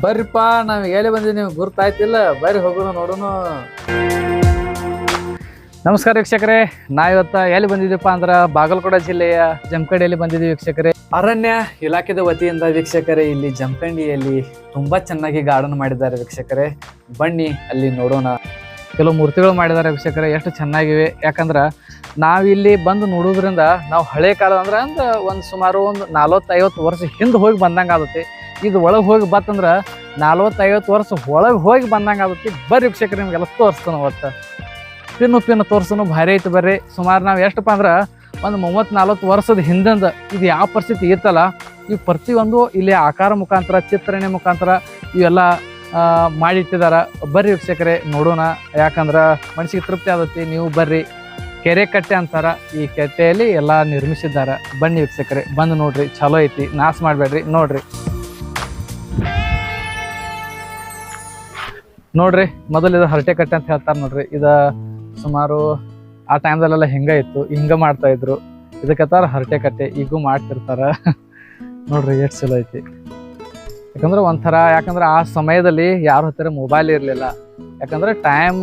ಬರ್ರಿಪ್ಪ ನಾವ್ ಎಲ್ಲಿ ಬಂದಿವಿ ನೀವು ಗುರ್ತಾಯ್ತಿಲ್ಲ ಬರ್ರಿ ಹೋಗೋಣ ನೋಡೋಣ. ನಮಸ್ಕಾರ ವೀಕ್ಷಕರೇ, ನಾವಿವತ್ತ ಎಲ್ಲಿ ಬಂದಿದ್ದೀವಪ್ಪ ಅಂದ್ರ ಬಾಗಲಕೋಟೆ ಜಿಲ್ಲೆಯ ಜಮಖಂಡಿಯಲ್ಲಿ ಬಂದಿದ್ದೀವಿ ವೀಕ್ಷಕರೇ. ಅರಣ್ಯ ಇಲಾಖೆದ ವತಿಯಿಂದ ವೀಕ್ಷಕರೇ ಇಲ್ಲಿ ಜಮಖಂಡಿಯಲ್ಲಿ ತುಂಬಾ ಚೆನ್ನಾಗಿ ಗಾರ್ಡನ್ ಮಾಡಿದ್ದಾರೆ ವೀಕ್ಷಕರೇ. ಬನ್ನಿ ಅಲ್ಲಿ ನೋಡೋಣ. ಕೆಲವು ಮೂರ್ತಿಗಳು ಮಾಡಿದ್ದಾರೆ ವೀಕ್ಷಕರೇ, ಎಷ್ಟು ಚೆನ್ನಾಗಿವೆ. ಯಾಕಂದ್ರೆ ನಾವಿಲ್ಲಿ ಬಂದು ನೋಡೋದ್ರಿಂದ ನಾವು ಹಳೆ ಕಾಲ ಅಂದ್ರೆ ಒಂದು ಸುಮಾರು ಒಂದು 40-50 ವರ್ಷ ಹಿಂದೆ ಹೋಗಿ ಬಂದಂಗೆ ಆಗುತ್ತೆ. ಇದು ಒಳಗೆ ಹೋಗಿ ಬತ್ತಂದ್ರೆ 40-50 ವರ್ಷ ಒಳಗೆ ಹೋಗಿ ಬಂದಂಗೆ ಆಗುತ್ತೆ. ಬರ್ರಿ ವೀಕ್ಷಕರೇ, ನಿಮಗೆಲ್ಲ ತೋರಿಸ್ತಾನೆ. ಅವತ್ತು ಪಿನ್ನು ತೋರಿಸೋನು ಭಾರಿ ಐತೆ. ಬರ್ರಿ ಸುಮಾರು ನಾವು ಎಷ್ಟಪ್ಪ ಅಂದ್ರೆ ಒಂದು 30-40 ವರ್ಷದ ಹಿಂದಿಂದ ಇದು ಯಾವ ಪರಿಸ್ಥಿತಿ ಇತ್ತಲ್ಲ, ಈ ಪ್ರತಿಯೊಂದು ಇಲ್ಲಿ ಆಕಾರ ಮುಖಾಂತರ, ಚಿತ್ರಣೆ ಮುಖಾಂತರ ಇವೆಲ್ಲ ಮಾಡಿಟ್ಟಿದಾರ. ಬರ್ರಿ ವೀಕ್ಷಕರೇ ನೋಡೋಣ. ಯಾಕಂದ್ರೆ ಮನಸ್ಸಿಗೆ ತೃಪ್ತಿ ಆಗುತ್ತೆ. ನೀವು ಬರ್ರಿ. ಕೆರೆ ಕಟ್ಟೆ ಅಂತಾರ, ಈ ಕಟ್ಟೆಯಲ್ಲಿ ಎಲ್ಲ ನಿರ್ಮಿಸಿದ್ದಾರೆ. ಬನ್ನಿ ವೀಕ್ಷಕರೇ, ಬಂದು ನೋಡ್ರಿ. ಚಲೋ ಐತಿ, ನಾಶ ಮಾಡಬೇಡ್ರಿ. ನೋಡ್ರಿ ನೋಡ್ರಿ ಮೊದಲು ಇದು ಹರಟೆ ಕಟ್ಟೆ ಅಂತ ಹೇಳ್ತಾರೆ ನೋಡ್ರಿ. ಇದು ಸುಮಾರು ಆ ಟೈಮ್ದಲ್ಲೆಲ್ಲ ಹಿಂಗ ಇತ್ತು, ಹಿಂಗ ಮಾಡ್ತಾ ಇದ್ರು. ಇದಕ್ಕತ್ತಾರ ಹರಟೆ ಕಟ್ಟೆ, ಈಗೂ ಮಾಡ್ತಿರ್ತಾರ. ನೋಡ್ರಿ ಎಷ್ಟು ಚಲೋ ಐತಿ. ಯಾಕಂದ್ರೆ ಒಂಥರ, ಯಾಕಂದ್ರೆ ಆ ಸಮಯದಲ್ಲಿ ಯಾರ ಹತ್ತಿರ ಮೊಬೈಲ್ ಇರಲಿಲ್ಲ. ಯಾಕಂದ್ರೆ ಟೈಮ್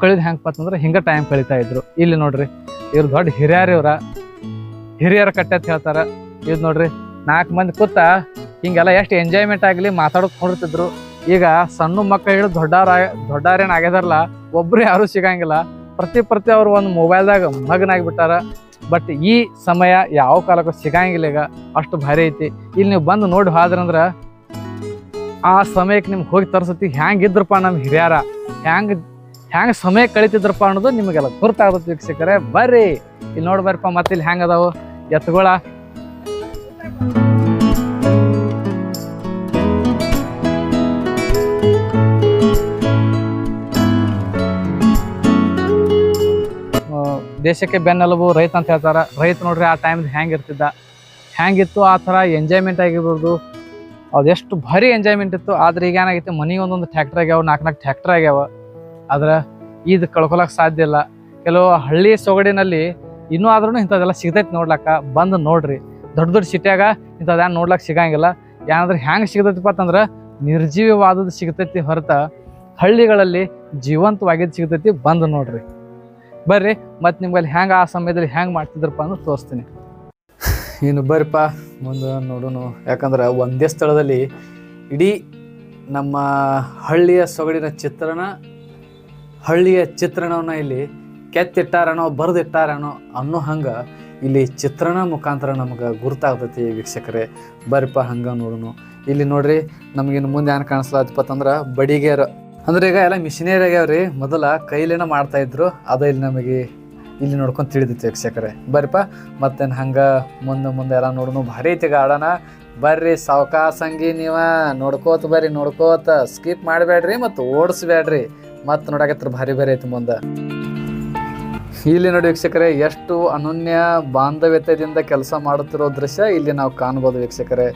ಕಳಿದ್ ಹೆಂಗಪ್ಪ ಅಂತಂದ್ರೆ ಹಿಂಗ ಟೈಮ್ ಕಳೀತಾ ಇದ್ರು. ಇಲ್ಲಿ ನೋಡ್ರಿ, ಇವ್ರು ದೊಡ್ಡ ಹಿರಿಯರ ಕಟ್ಟೆ ಅಂತ ಹೇಳ್ತಾರ. ಇದು ನೋಡ್ರಿ 4 ಮಂದಿ ಕೂತ ಹಿಂಗೆಲ್ಲ ಎಷ್ಟು ಎಂಜಾಯ್ಮೆಂಟ್ ಆಗಲಿ ಮಾತಾಡೋದು ನೋಡ್ತಿದ್ರು. ಈಗ ಸಣ್ಣ ಮಕ್ಕಳು ಹಿಡಿದು ದೊಡ್ಡಾರೇನು ಆಗ್ಯದಾರಲ್ಲ, ಒಬ್ರು ಯಾರು ಸಿಗಂಗಿಲ್ಲ. ಪ್ರತಿ ಅವ್ರು ಒಂದು ಮೊಬೈಲ್ದಾಗ ಮಗನಾಗಿಬಿಟ್ಟಾರ. ಬಟ್ ಈ ಸಮಯ ಯಾವ ಕಾಲಕ್ಕೂ ಸಿಗಂಗಿಲ್ಲ. ಈಗ ಅಷ್ಟು ಭಾರಿ ಐತಿ. ಇಲ್ಲಿ ನೀವು ಬಂದು ನೋಡಿ ಹೋದ್ರಂದ್ರ ಆ ಸಮಯಕ್ಕೆ ನಿಮ್ಗೆ ಹೋಗಿ ತರಿಸತಿ ಹೆಂಗಿದ್ರಪ್ಪ ನಮ್ಮ ಹಿರಿಯರ, ಹೆಂಗೆ ಸಮಯ ಕಳಿತಿದ್ರಪ್ಪ ಅನ್ನೋದು ನಿಮಗೆಲ್ಲ ಗುರ್ತಾಗುತ್ತೆ ವೀಕ್ಷಕರೇ. ಬರ್ರಿ ಇಲ್ಲಿ ನೋಡಿ ಬರ್ರಿಪ್ಪ. ಮತ್ತೆ ಇಲ್ಲಿ ಹೆಂಗೆ ಅದಾವು ಎತ್ತುಗಳ. ದೇಶಕ್ಕೆ ಬೆನ್ನೆಲುಬು ರೈತ ಅಂತ ಹೇಳ್ತಾರ. ರೈತ ನೋಡ್ರಿ ಆ ಟೈಮ್ದು ಹೆಂಗಿತ್ತು ಆ ಥರ ಎಂಜಾಯ್ಮೆಂಟ್ ಆಗಿರ್ಬೋದು. ಅದೆಷ್ಟು ಭಾರಿ ಎಂಜಾಯ್ಮೆಂಟ್ ಇತ್ತು. ಆದ್ರೆ ಈಗ ಏನಾಗೈತೆ, ಮನೆಗೆ ಒಂದೊಂದು ಟ್ಯಾಕ್ಟರ್ ಆಗ್ಯಾವ, 4 ಟ್ಯಾಕ್ಟರ್ ಆಗ್ಯಾವ. ಆದ್ರೆ ಇದು ಕಳ್ಕೊಳಕ್ ಸಾಧ್ಯ ಇಲ್ಲ. ಕೆಲವು ಹಳ್ಳಿ ಸೊಗಡಿನಲ್ಲಿ ಇನ್ನೂ ಆದ್ರೂ ಇಂಥದ್ದೆಲ್ಲ ಸಿಗ್ತೈತಿ ನೋಡ್ಲಕ್ಕ. ಬಂದು ನೋಡ್ರಿ. ದೊಡ್ಡ ಸಿಟಿಯಾಗ ಇಂಥದ್ದೇನು ನೋಡ್ಲಕ್ಕೆ ಸಿಗಂಗಿಲ್ಲ. ಏನಾದ್ರೆ ಹೆಂಗೆ ಸಿಗ್ತೈತಿಪ್ಪ ಅಂತಂದ್ರೆ ನಿರ್ಜೀವವಾದದ್ದು ಸಿಗ್ತೈತಿ ಹೊರತ ಹಳ್ಳಿಗಳಲ್ಲಿ ಜೀವಂತವಾಗಿದ್ದು ಸಿಗ್ತೈತಿ. ಬಂದು ನೋಡ್ರಿ. ಬರ್ರಿ ಮತ್ತು ನಿಮ್ಗಲ್ಲಿ ಹೆಂಗೆ ಆ ಸಮಯದಲ್ಲಿ ಹೆಂಗೆ ಮಾಡ್ತಿದ್ರಪ್ಪ ಅಂದ್ರೆ ತೋರಿಸ್ತೀನಿ. ಇನ್ನು ಬರ್ರಿಪ್ಪ ಮುಂದೆ ನೋಡೋಣ. ಯಾಕಂದ್ರೆ ಒಂದೇ ಸ್ಥಳದಲ್ಲಿ ಇಡೀ ನಮ್ಮ ಹಳ್ಳಿಯ ಸೊಗಡಿನ ಹಳ್ಳಿಯ ಚಿತ್ರಣವನ್ನು ಇಲ್ಲಿ ಕೆತ್ತಿಟ್ಟಾರನೋ ಬರೆದಿಟ್ಟಾರನೋ ಅನ್ನೋ ಹಂಗೆ ಇಲ್ಲಿ ಚಿತ್ರಣ ಮುಖಾಂತರ ನಮ್ಗೆ ಗುರ್ತಾಗ್ತೈತಿ ವೀಕ್ಷಕರೇ. ಬರ್ರಿಪ್ಪ ಹಂಗೆ ನೋಡೋಣ. ಇಲ್ಲಿ ನೋಡ್ರಿ, ನಮಗಿನ್ನು ಮುಂದೆ ಏನು ಕಾಣಿಸ್ಲಾತಪ್ಪ ಅಂತಂದ್ರೆ ಬಡಿಗೇರು. ಅಂದ್ರೆ ಈಗ ಎಲ್ಲ ಮಿಷಿನರಿ ಆಗ್ಯಾವ್ರಿ. ಮೊದಲ ಕೈಲೇನ ಮಾಡ್ತಾಯಿದ್ರು. ಅದು ಇಲ್ಲಿ ನೋಡ್ಕೊಂಡು ತಿಳಿದಿತ್ತು ವೀಕ್ಷಕರೇ. ಬರ್ರಿಪ್ಪ ಮತ್ತೇನು ಹಂಗೆ ಮುಂದೆ ಎಲ್ಲ ನೋಡೋಣ. ಭಾರಿ ಐತಿ ಗಾರ್ಡನ. ಬರ್ರಿ ಸಾವಕಾಸಂಗಿ ನೀವ ನೋಡ್ಕೋತ ಬರ್ರಿ. ನೋಡ್ಕೋತ ಸ್ಕಿಪ್ ಮಾಡಬೇಡ್ರಿ ಮತ್ತು ಓಡಿಸ್ಬೇಡ್ರಿ. ಮತ್ತು ನೋಡಕತ್ರ ಭಾರಿ ಐತಿ ಮುಂದೆ. ಇಲ್ಲಿ ನೋಡಿ ವೀಕ್ಷಕರೇ, ಎಷ್ಟು ಅನನ್ಯ ಬಾಂಧವ್ಯತೆಯಿಂದ ಕೆಲಸ ಮಾಡುತ್ತಿರೋ ದೃಶ್ಯ ಇಲ್ಲಿ ನಾವು ಕಾಣ್ಬೋದು ವೀಕ್ಷಕರೇ.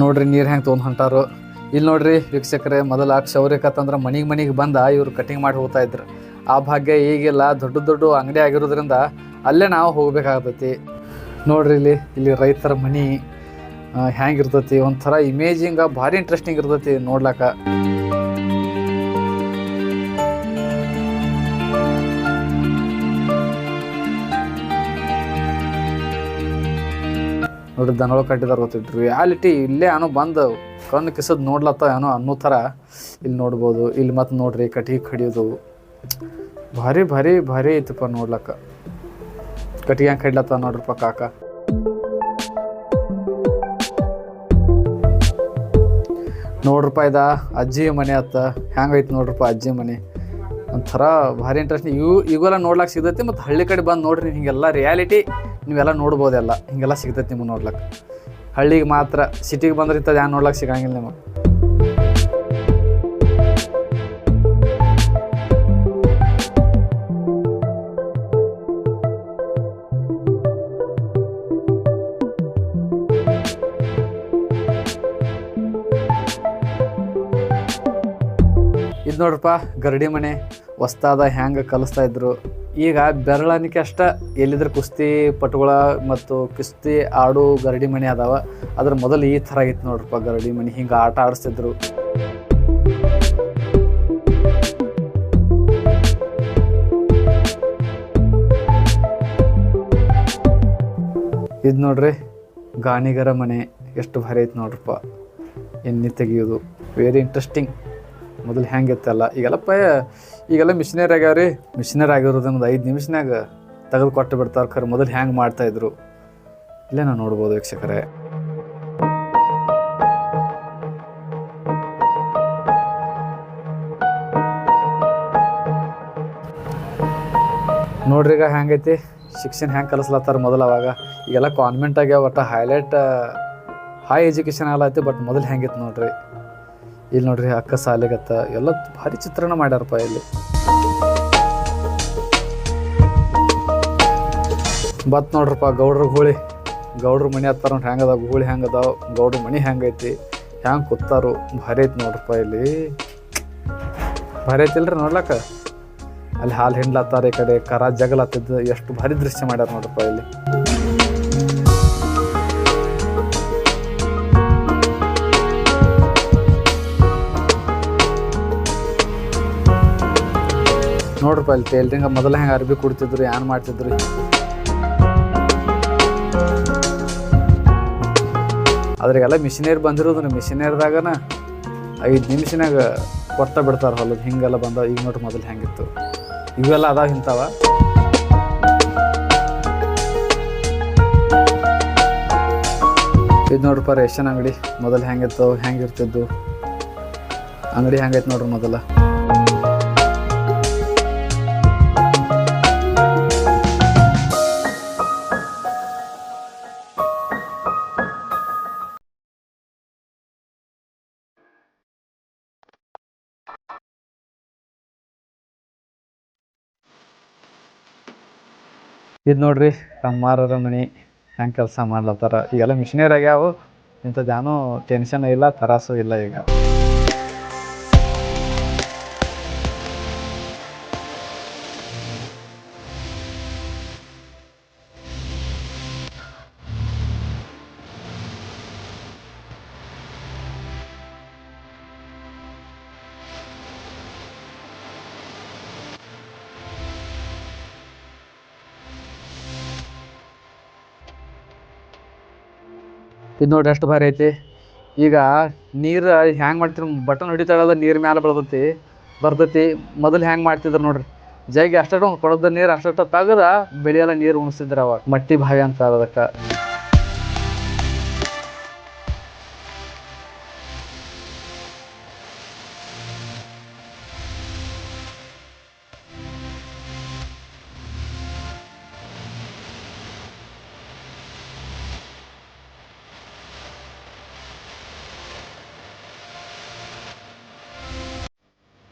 ನೋಡ್ರಿ ನೀರು ಹೆಂಗೆ ತೊಗೊಂಡು ಹೊಂಟಾರು. ಇಲ್ಲಿ ನೋಡ್ರಿ ವೀಕ್ಷಕರೇ, ಮೊದಲ ಕ್ಷೌರಿಕತ್ತಂದ್ರೆ ಮನೆಗೆ ಬಂದ ಇವ್ರು ಕಟಿಂಗ್ ಮಾಡಿ ಹೋಗ್ತಾ ಇದ್ರು. ಆ ಭಾಗ್ಯ ಈಗಿಲ್ಲ. ದೊಡ್ಡ ಅಂಗಡಿ ಆಗಿರೋದ್ರಿಂದ ಅಲ್ಲೇ ನಾವು ಹೋಗ್ಬೇಕಾಗ್ತೈತಿ. ನೋಡ್ರಿ ಇಲ್ಲಿ ರೈತರ ಮನೆ ಹೆಂಗಿರ್ತೈತಿ. ಒಂಥರ ಇಮೇಜಿಂಗ ಭಾರಿ ಇಂಟ್ರೆಸ್ಟಿಂಗ್ ಇರ್ತೈತಿ ನೋಡ್ಲಕ್ಕ. ನೋಡ್ರಿ ದನಗಳು ಕಟ್ಟಿದಾರ ಗೊತ್ತಿದ್ರು. ರಿಯಾಲಿಟಿ ಇಲ್ಲೇ ಏನೋ ಬಂದು ಕಣ್ಣು ಕಿಸದ್ ನೋಡ್ಲತ್ತ ಏನೋ ಅನ್ನೋ ಥರ ಇಲ್ಲಿ ನೋಡ್ಬೋದು. ಇಲ್ಲಿ ಮತ್ತೆ ನೋಡ್ರಿ ಕಟ್ಟಿಗೆ ಕಡಿಯೋದು ಭಾರಿ ಐತಪ್ಪ ನೋಡ್ಲಕ್ಕ. ಕಟ್ಟಿಗೆ ಹೆಂಗೆ ಕಡ್ಲತ್ತ ನೋಡ್ರಪ್ಪ ಕಾಕ. ನೋಡ್ರಪ್ಪ ಇದ ಅಜ್ಜಿ ಮನೆ ಅತ್ತ ಹೆಂಗೈತಿ ನೋಡ್ರಪ್ಪ ಅಜ್ಜಿ ಮನೆ. ಒಂಥರ ಭಾರಿ ಇಂಟ್ರೆಸ್ಟಿಂಗ್. ಇವೆಲ್ಲ ನೋಡ್ಲಾಕ್ ಸಿಗ್ತೈತಿ. ಮತ್ತು ಹಳ್ಳಿ ಕಡೆ ಬಂದು ನೋಡ್ರಿ, ಹಿಂಗೆಲ್ಲ ರಿಯಾಲಿಟಿ ನೀವೆಲ್ಲ ನೋಡ್ಬೋದೆಲ್ಲ. ಹಿಂಗೆಲ್ಲ ಸಿಗ್ತೈತಿ ನಿಮಗೆ ನೋಡ್ಲಕ್ಕೆ. ಹಳ್ಳಿಗೆ ಮಾತ್ರ, ಸಿಟಿಗೆ ಬಂದ್ರೆ ಇಂಥದ್ದು ಏನು ನೋಡ್ಲಕ್ಕೆ ಸಿಗಂಗಿಲ್ಲ ನಿಮಗೆ. ನೋಡ್ರಪ್ಪ ಗರಡಿ ಮನೆ ಹೊಸ್ತಾದ ಹ್ಯಾಂಗೆ ಕಲಿಸ್ತಾ ಇದ್ರು. ಈಗ ಬೆರಳನಿಕೆ ಅಷ್ಟ ಎಲ್ಲಿದ್ರೆ ಕುಸ್ತಿ ಪಟುಗಳ ಮತ್ತು ಕುಸ್ತಿ ಆಡು ಗರಡಿ ಮನೆ ಅದಾವ. ಅದ್ರ ಮೊದಲು ಈ ಥರ ಇತ್ತು ನೋಡ್ರಪ್ಪ ಗರಡಿ ಮನೆ, ಹಿಂಗೆ ಆಟ ಆಡಿಸ್ತಿದ್ರು. ಇದು ನೋಡ್ರಿ ಗಾಣಿಗರ ಮನೆ, ಎಷ್ಟು ಭಾರಿ ಐತೆ ನೋಡ್ರಪ್ಪ. ಎಣ್ಣೆ ತೆಗಿಯೋದು ವೆರಿ ಇಂಟ್ರೆಸ್ಟಿಂಗ್. ಮೊದಲು ಹೆಂಗಿತ್ತಲ್ಲ, ಈಗೆಲ್ಲ ಮಿಷಿನರಿ ಆಗ್ಯಾವ್ರಿ. ಮಿಷಿನರಿ ಆಗಿರೋದನ್ನ ಒಂದು 5 ನಿಮಿಷನಾಗ ತೆಗೆದು ಕೊಟ್ಟು ಬಿಡ್ತಾರೆ. ಖರೆ ಮೊದಲು ಹ್ಯಾಂಗೆ ಮಾಡ್ತಾಯಿದ್ರು ಇಲ್ಲೇ ನಾವು ನೋಡ್ಬೋದು ವೀಕ್ಷಕರೇ. ನೋಡ್ರಿ ಈಗ ಹೆಂಗೈತಿ ಶಿಕ್ಷಣ ಹೆಂಗೆ ಕಲಿಸ್ಲತ್ತಾರ. ಮೊದಲು ಅವಾಗ ಈಗೆಲ್ಲ ಕಾನ್ವೆಂಟ್ ಆಗ್ಯಾವ, ಒಟ್ಟು ಹೈ ಎಜುಕೇಷನ್ ಆಗಲೈತಿ. ಬಟ್ ಮೊದಲು ಹೆಂಗಿತ್ತು ನೋಡ್ರಿ. ಇಲ್ಲಿ ನೋಡ್ರಿ ಅಕ್ಕ ಸಾಲಿಗತ್ತ ಎಲ್ಲ ಭಾರಿ ಚಿತ್ರಣ ಮಾಡ್ಯಾರಪ್ಪ ಇಲ್ಲಿ. ಬತ್ ನೋಡ್ರಪ್ಪ ಗೌಡ್ರ ಮನೆ ಹತ್ತಾರ ನೋಡ್ರಿ ಹೆಂಗದ, ಗೂಳಿ ಹೆಂಗದಾವ, ಗೌಡ್ರ ಮನೆ ಹೆಂಗೈತಿ, ಹೆಂಗೆ ಕೂತಾರು ಭಾರಿ ಐತಿ ನೋಡ್ರಪ್ಪ. ಇಲ್ಲಿ ಭಾರಿ ಐತಿಲ್ರಿ ನೋಡ್ಲಕ್ಕ. ಅಲ್ಲಿ ಹಾಲು ಹಿಂಡ್ಲತ್ತಾರ, ಈ ಕಡೆ ಕರ ಜಗಲತ್ತಿದ್ದು ಎಷ್ಟು ಭಾರಿ ದೃಶ್ಯ ಮಾಡ್ಯಾರ ನೋಡ್ರಪ್ಪ ಇಲ್ಲಿ. ನೋಡ್ರಪ್ಪ ಇಲ್ಲಿ ಟೇಲ್ರಿಂಗ್ ಮೊದಲ ಹೆಂಗೆ ಅರ್ಬಿ ಕೊಡ್ತಿದ್ರು, ಏನ್ ಮಾಡ್ತಿದ್ರು. ಅದ್ರಾಗೆಲ್ಲ ಮಿಷಿನರಿ ಬಂದಿರೋದು. ಮಿಷಿನರಿದಾಗನ 5 ನಿಮಿಷನಾಗ ಕೊಟ್ಟ ಬಿಡ್ತಾರ ಹೊಲದ, ಹಿಂಗೆಲ್ಲ ಬಂದಾವ. ಈಗ ನೋಡ್ರಿ ಮೊದಲು ಹೆಂಗಿತ್ತು. ಇವೆಲ್ಲ ಅದಾವ ಇಂಥವ. ಇದು ನೋಡ್ರಪ್ಪ ರೇಷನ್ ಅಂಗಡಿ ಮೊದಲು ಹೆಂಗಿತ್ತು, ಹೆಂಗಿರ್ತಿದ್ದು ಅಂಗಡಿ ಹೆಂಗೈತೆ ನೋಡ್ರಿ ಮೊದಲ. ಇದು ನೋಡ್ರಿ ಕಮ್ಮಾರರ ಮನೆ ಹೆಂಗೆ ಕೆಲಸ ಮಾಡ್ಲತ್ತಾರ. ಈಗೆಲ್ಲ ಮಿಷಿನರಿ ಆಗ್ಯಾವು, ಇಂಥದ್ದೇನೋ ಟೆನ್ಷನ್ ಇಲ್ಲ, ತರಾಸು ಇಲ್ಲ ಈಗ. ಇದು ನೋಡ್ರಿ ಎಷ್ಟು ಭಾರಿ ಐತಿ. ಈಗ ನೀರು ಹ್ಯಾಂಗೆ ಮಾಡ್ತಿದ್ರು, ಬಟನ್ ಹೊಡಿತಾರಲ್ಲ ನೀರು ಮ್ಯಾಲೆ ಬರ್ತೈತಿ. ಮೊದಲು ಹ್ಯಾಂಗೆ ಮಾಡ್ತಿದ್ರು ನೋಡ್ರಿ, ಜೈಗೆ ಅಷ್ಟು ಕೊಡದ ನೀರು ಅಷ್ಟು ತೆಗೆದ ಬೆಳೆಯೆಲ್ಲ ನೀರು ಉಣಿಸ್ತಿದ್ರು. ಅವಾಗ ಮಟ್ಟಿ ಬಾವಿ ಅಂತ ಅದಕ್ಕೆ.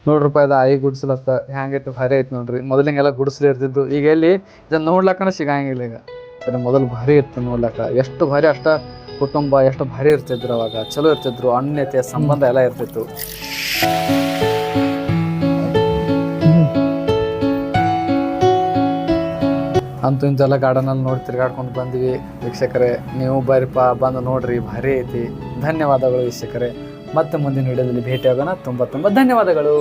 ನೋಡ್ರಪ್ಪ ಇದು ಆಯಿ ಗುಡ್ಸಲತ್ತ ಹೆಂಗೈತಿ, ಭಾರಿ ಐತಿ ನೋಡ್ರಿ. ಮೊದಲಿಗೆಲ್ಲ ಗುಡಿಸ್ಲಿ ಇರ್ತಿದ್ದು, ಈಗ ಎಲ್ಲಿ ಇದನ್ನ ನೋಡ್ಲಕ್ಕನ ಸಿಗಂಗಿಲ್ಲ ಈಗ. ಮೊದಲು ಭಾರಿ ಇತ್ತು ನೋಡ್ಲಕ್ಕ, ಎಷ್ಟು ಭಾರಿ. ಅಷ್ಟ ಕುಟುಂಬ ಎಷ್ಟು ಭಾರಿ ಇರ್ತಿದ್ರು ಅವಾಗ, ಚಲೋ ಇರ್ತಿದ್ರು. ಅನ್ಯತೆ ಸಂಬಂಧ ಎಲ್ಲ ಇರ್ತಿತ್ತು. ಅಂತೂ ಇಂತೆಲ್ಲ ಗಾರ್ಡನಲ್ಲಿ ನೋಡಿ ತಿರ್ಗಾಡ್ಕೊಂಡು ಬಂದ್ವಿ ವೀಕ್ಷಕರೇ. ನೀವು ಬರ್ರಿಪ್ಪ, ಬಂದು ನೋಡ್ರಿ, ಭಾರಿ ಐತಿ. ಧನ್ಯವಾದಗಳು ವೀಕ್ಷಕರೇ. ಮತ್ತೆ ಮುಂದಿನ ವಿಡಿಯೋದಲ್ಲಿ ಭೇಟಿಯಾಗೋಣ. ತುಂಬ ಧನ್ಯವಾದಗಳು.